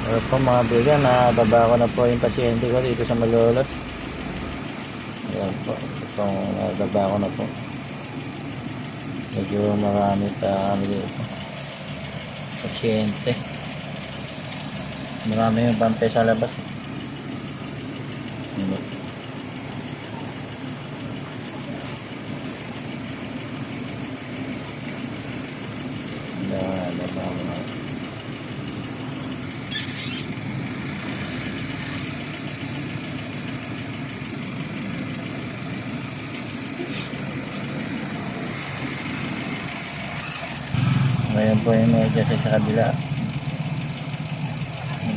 Ano po mga bigan, nababa ko na po yung pasyente ko dito sa Malolos. Ayan po, itong nababa ko na po. Medyo marami pa ano dito, pasyente. Marami yung bante sa labas. Nababa ko na. Ngayon po yung emergency sa kabila.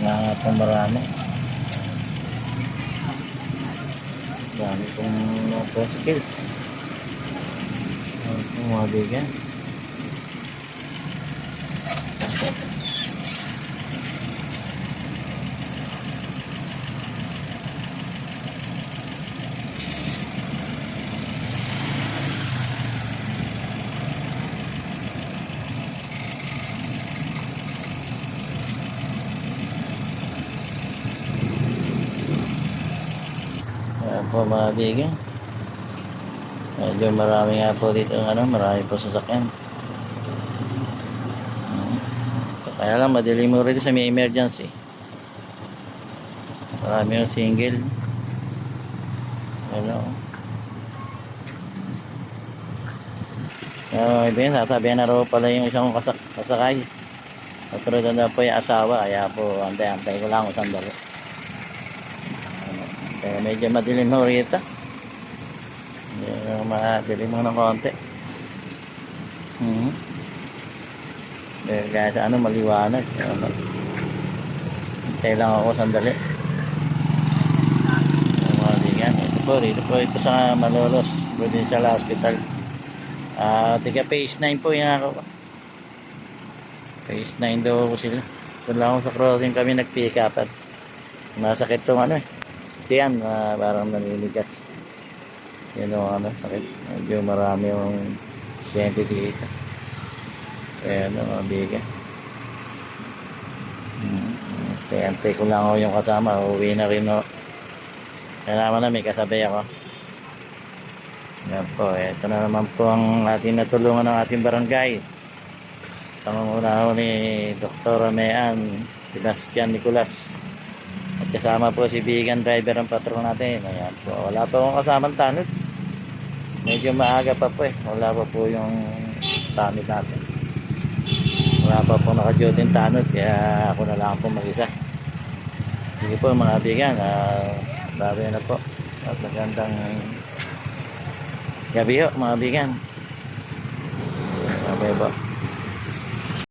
Nga pong marami. Marami pong positive. Ngayon pong mga bigan. Ayan po mga bigan. Medyo marami nga po dito marami po sasakyan. Kaya lang madilim mo rin sa may emergency. Marami yung single. Ano? Ito yun, sasabihan na raw pala yung isang kasakay. Pero doon na po yung asawa. Kaya po, antay ko lang kung sandali. Kaya medyo madilim mo rito. Madilim mo ng konti. Kaya sa maliwanag. Antay lang ako sandali. Mga bigan. Ito po ito sa Malolos Provincial Hospital. Tiga phase 9 po yung ako. Phase 9 daw po sila. Doon lang ako sa crossing kami nag-pick up at masakit itong tiyan, parang naninigas. Yun yung sakit. Medyo marami yung pasyente dito. Kaya mga bigan. Antay ko lang ako yung kasama. Uwi na rin ako. Kaya naman na may kasabay ako. Yan po, ito na naman po ang ating natulungan ng ating barangay. Pangunguna ni Dr. Amean Sebastian Nicolas. At kasama po si Bigan driver ang patron natin. Ayan po, wala pa akong kasamang tanod. Medyo maaga pa po wala pa po yung tanod natin. Wala pa po naka-duty tanod, kaya ako na lang po mag-isa. Sige po mga bigan, bago na po. At magandang gabi ho mga bigan. Bye bye.